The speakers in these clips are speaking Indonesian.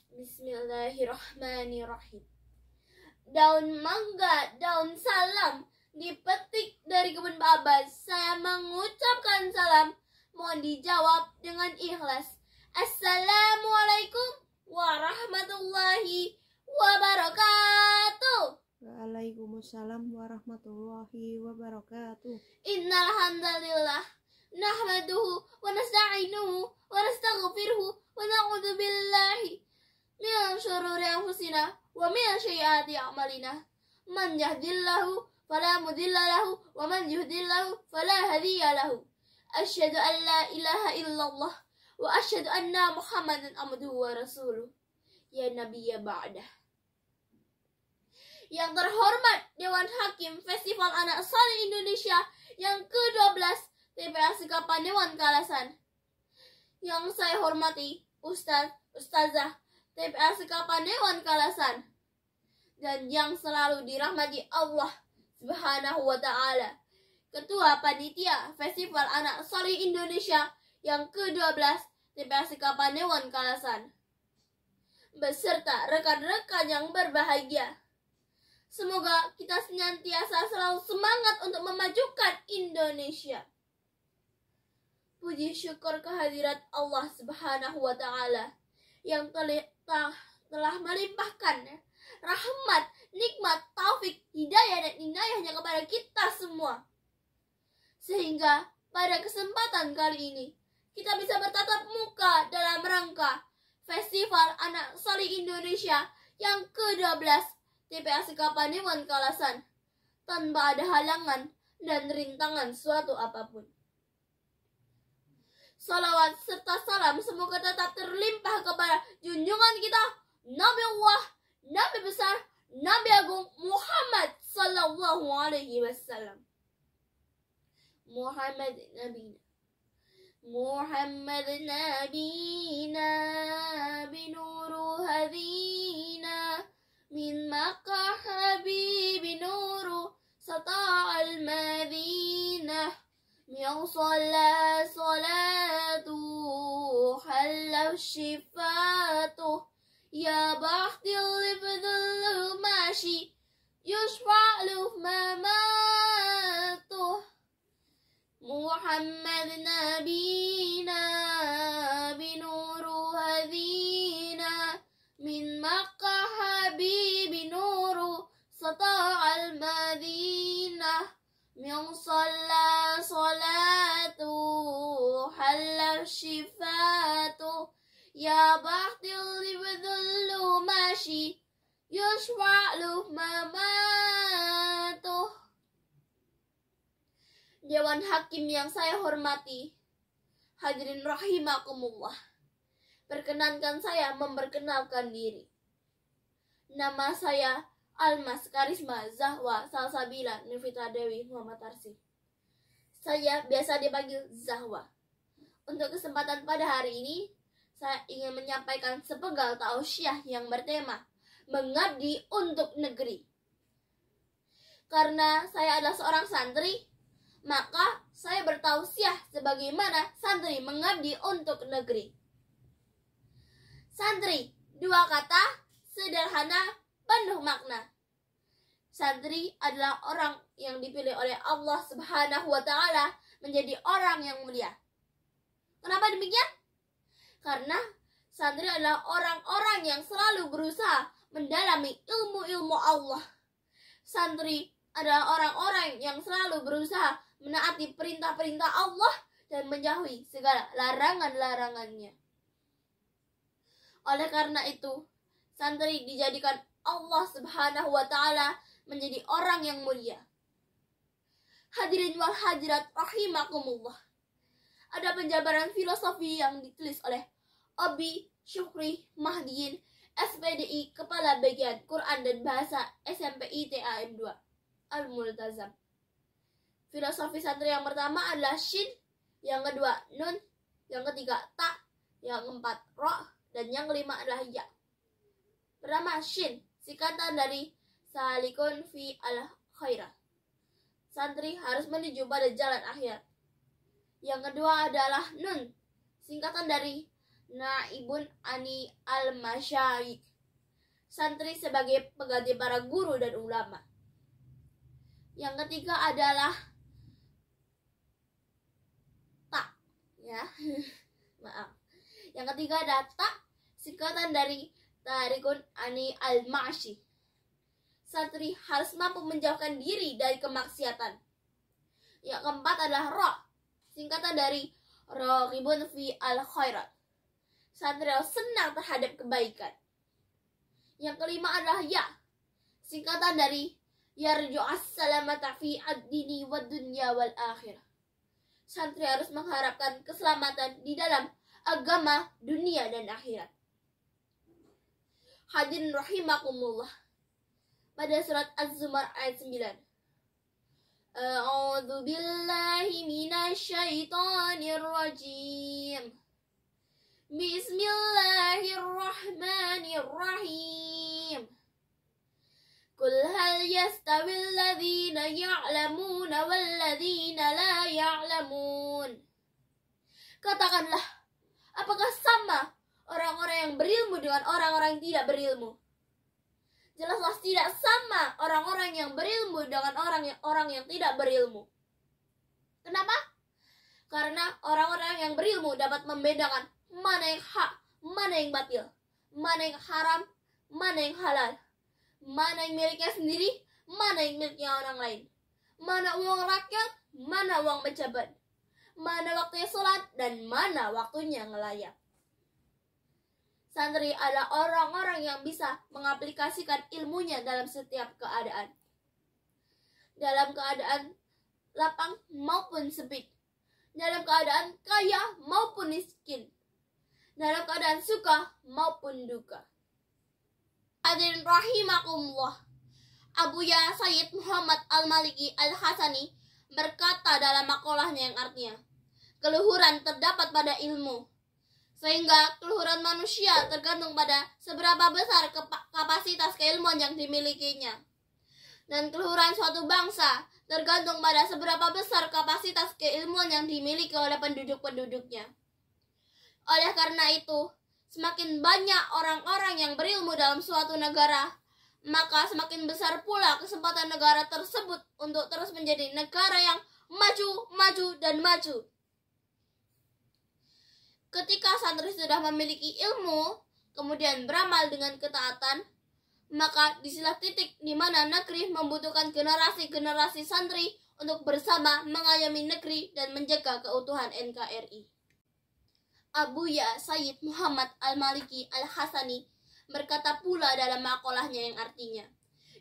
Bismillahirrahmanirrahim. Daun mangga, daun salam, dipetik dari kebun baba. Saya mengucapkan salam, mohon dijawab dengan ikhlas. Assalamualaikum warahmatullahi wabarakatuh. Waalaikumsalam warahmatullahi wabarakatuh. Innal hamdalillah nahmaduhu wa nasta'inuhu wa nastaghfiruhu wa na'udzu billahi min syururi anfusina wa min sayyiati a'malina. Man yahdihillahu fala mudilla lahu wa man yudlillahu fala hadiya lahu. Asyhadu an la ilaha illallah wa asyhadu anna Muhammadan abduhu wa rasuluh. Ya nabiyya ba'dah. Yang terhormat Dewan Hakim Festival Anak Saleh Indonesia yang ke-12 TPA Sekapanewan Kalasan. Yang saya hormati Ustazah TPA Sekapanewan Kalasan. Dan yang selalu dirahmati Allah Subhanahu wa Ta'ala, Ketua Panitia Festival Anak Saleh Indonesia yang ke-12 TPA Sekapanewan Kalasan, beserta rekan-rekan yang berbahagia. Semoga kita senantiasa selalu semangat untuk memajukan Indonesia. Puji syukur kehadirat Allah Subhanahu wa Ta'ala yang telah melimpahkan rahmat, nikmat, taufik, hidayah dan inayahnya kepada kita semua. Sehingga pada kesempatan kali ini kita bisa bertatap muka dalam rangka Festival Anak Saleh Indonesia yang ke-12 TPA Sekapanewan Kalasan tanpa ada halangan dan rintangan suatu apapun. Salawat serta salam semoga tetap terlimpah kepada junjungan kita Nabi Allah, Nabi besar, Nabi Agung Muhammad sallallahu alaihi wasallam. Muhammad nabina binuru hadina min Makkah habibi nuru sata'al madinah min salatu halau shifatu ya bahtil libdul mashi yushfa'lu mamatuh. Muhammad nabina binuru hadina min Makkah habibi nuru sata'al madinah min salatu halau shifatu ya bahtil libdul mashi yushfa'lu mamatuh. Dewan Hakim yang saya hormati, hadirin rahimakumullah, perkenankan saya memperkenalkan diri. Nama saya Almas Karisma Zahwa Salsabila Nufita Dewi Muhammad Tarsi. Saya biasa dipanggil Zahwa. Untuk kesempatan pada hari ini, saya ingin menyampaikan sepenggal tausiah yang bertema Mengabdi untuk Negeri. Karena saya adalah seorang santri, maka saya bertausiah sebagaimana santri mengabdi untuk negeri. Santri, dua kata, sederhana, penuh makna. Santri adalah orang yang dipilih oleh Allah Subhanahu wa Ta'ala menjadi orang yang mulia. Kenapa demikian? Karena santri adalah orang-orang yang selalu berusaha mendalami ilmu-ilmu Allah. Santri adalah orang-orang yang selalu berusaha menaati perintah-perintah Allah dan menjauhi segala larangan-larangannya. Oleh karena itu, santri dijadikan Allah Subhanahu wa Ta'ala menjadi orang yang mulia. Hadirin wal hadirat rahimakumullah. Ada penjabaran filosofi yang ditulis oleh Abi Syukri Mahdiin, SPDI, Kepala Bagian Quran dan Bahasa SMP ITAM 2, Al-Multazam. Filosofi santri yang pertama adalah shin, yang kedua nun, yang ketiga ta, yang keempat ro, dan yang kelima adalah ya. Pertama shin, singkatan dari salikun fi al-khairah. Santri harus menuju pada jalan akhirat. Yang kedua adalah nun, singkatan dari naibun ani al-masyayikh, santri sebagai pengganti para guru dan ulama. Yang ketiga adalah ta, ya. Maaf. Yang ketiga adalah ta, singkatan dari tarikun ani al-ma'syi. Santri harus mampu menjauhkan diri dari kemaksiatan. Yang keempat adalah ra, singkatan dari raghibun fi al-khairat. Santri harus senang terhadap kebaikan. Yang kelima adalah ya, singkatan dari yarju as-salamata fi ad-dini wad dunya wal akhirah. Santri harus mengharapkan keselamatan di dalam agama, dunia dan akhirat. Hadirin rahimakumullah. Pada surat Az-Zumar ayat 9. A'udzu billahi minasyaitonir rajim. Bismillahirrahmanirrahim. Qul hal yastawil ladzina ya'lamuna wal ladzina la ya'lamun. Katakanlah, apakah sama orang-orang yang berilmu dengan orang-orang yang tidak berilmu? Jelaslah tidak sama orang-orang yang berilmu dengan orang yang tidak berilmu. Kenapa? Karena orang-orang yang berilmu dapat membedakan mana yang hak, mana yang batil, mana yang haram, mana yang halal, mana yang miliknya sendiri, mana yang miliknya orang lain, mana uang rakyat, mana uang pejabat, mana waktunya sholat, dan mana waktunya ngelayap. Santri adalah orang-orang yang bisa mengaplikasikan ilmunya dalam setiap keadaan. Dalam keadaan lapang maupun sempit. Dalam keadaan kaya maupun miskin. Dalam keadaan suka maupun duka. Hadirin rahimakumullah. Abuya Sayyid Muhammad Al-Maliki Al-Hasani berkata dalam makalahnya yang artinya, keluhuran terdapat pada ilmu. Sehingga keluhuran manusia tergantung pada seberapa besar kapasitas keilmuan yang dimilikinya. Dan keluhuran suatu bangsa tergantung pada seberapa besar kapasitas keilmuan yang dimiliki oleh penduduk-penduduknya. Oleh karena itu, semakin banyak orang-orang yang berilmu dalam suatu negara, maka semakin besar pula kesempatan negara tersebut untuk terus menjadi negara yang maju, dan maju. Ketika santri sudah memiliki ilmu, kemudian beramal dengan ketaatan, maka disinilah titik di mana negeri membutuhkan generasi-generasi santri untuk bersama mengayomi negeri dan menjaga keutuhan NKRI. Abuya Sayyid Muhammad Al-Maliki Al-Hasani berkata pula dalam makalahnya yang artinya,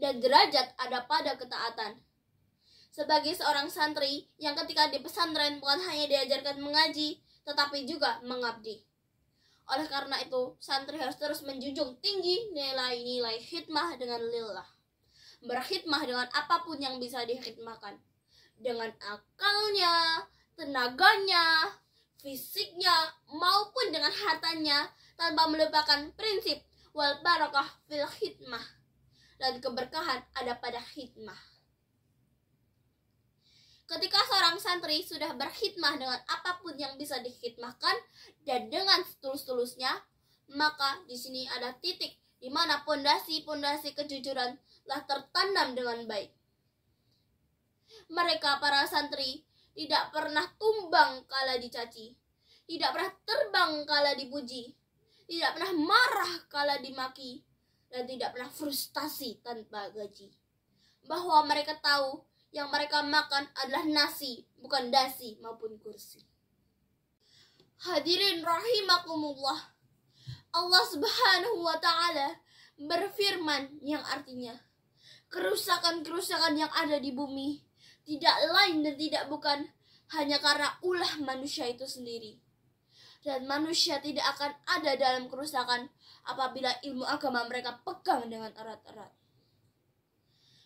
dan derajat ada pada ketaatan. Sebagai seorang santri yang ketika di pesantren bukan hanya diajarkan mengaji, tetapi juga mengabdi. Oleh karena itu, santri harus terus menjunjung tinggi nilai-nilai khidmah dengan lillah. Berkhidmah dengan apapun yang bisa dikhidmahkan. Dengan akalnya, tenaganya, fisiknya, maupun dengan hartanya, tanpa melupakan prinsip wal barakah fil khidmah, dan keberkahan ada pada khidmah. Ketika seorang santri sudah berkhidmah dengan apapun yang bisa dikhidmahkan dan dengan setulus-tulusnya, maka di sini ada titik di mana pondasi-pondasi kejujuran telah tertanam dengan baik. Mereka para santri tidak pernah tumbang kala dicaci, tidak pernah terbang kala dipuji, tidak pernah marah kala dimaki, dan tidak pernah frustasi tanpa gaji. Bahwa mereka tahu yang mereka makan adalah nasi, bukan dasi maupun kursi. Hadirin rahimakumullah. Allah Subhanahu wa Ta'ala berfirman yang artinya, kerusakan-kerusakan yang ada di bumi tidak lain dan tidak bukan hanya karena ulah manusia itu sendiri. Dan manusia tidak akan ada dalam kerusakan apabila ilmu agama mereka pegang dengan erat-erat.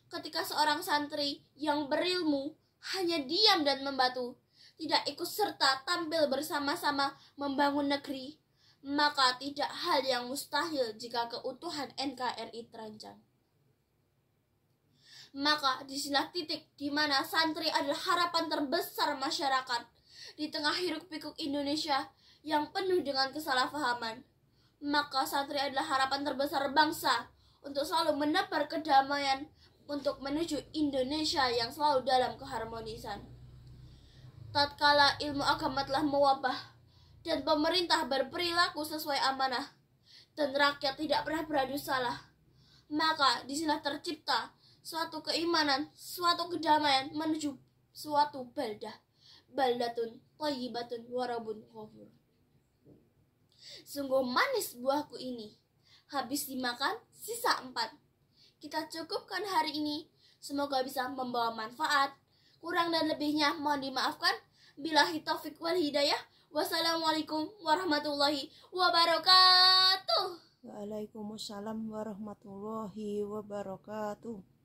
Ketika seorang santri yang berilmu hanya diam dan membatu, tidak ikut serta tampil bersama-sama membangun negeri, maka tidak hal yang mustahil jika keutuhan NKRI terancam. Maka disinilah titik di mana santri adalah harapan terbesar masyarakat di tengah hiruk-pikuk Indonesia yang penuh dengan kesalahpahaman. Maka santri adalah harapan terbesar bangsa untuk selalu menebar kedamaian untuk menuju Indonesia yang selalu dalam keharmonisan. Tatkala ilmu agama telah mewabah dan pemerintah berperilaku sesuai amanah dan rakyat tidak pernah beradu salah, maka disinilah tercipta suatu keimanan, suatu kedamaian menuju suatu baldatun thayyibatun warabun ghafur. Sungguh manis buahku ini, habis dimakan sisa 4. Kita cukupkan hari ini, semoga bisa membawa manfaat. Kurang dan lebihnya mohon dimaafkan. Billahi taufik wal hidayah. Wassalamualaikum warahmatullahi wabarakatuh. Waalaikumsalam warahmatullahi wabarakatuh.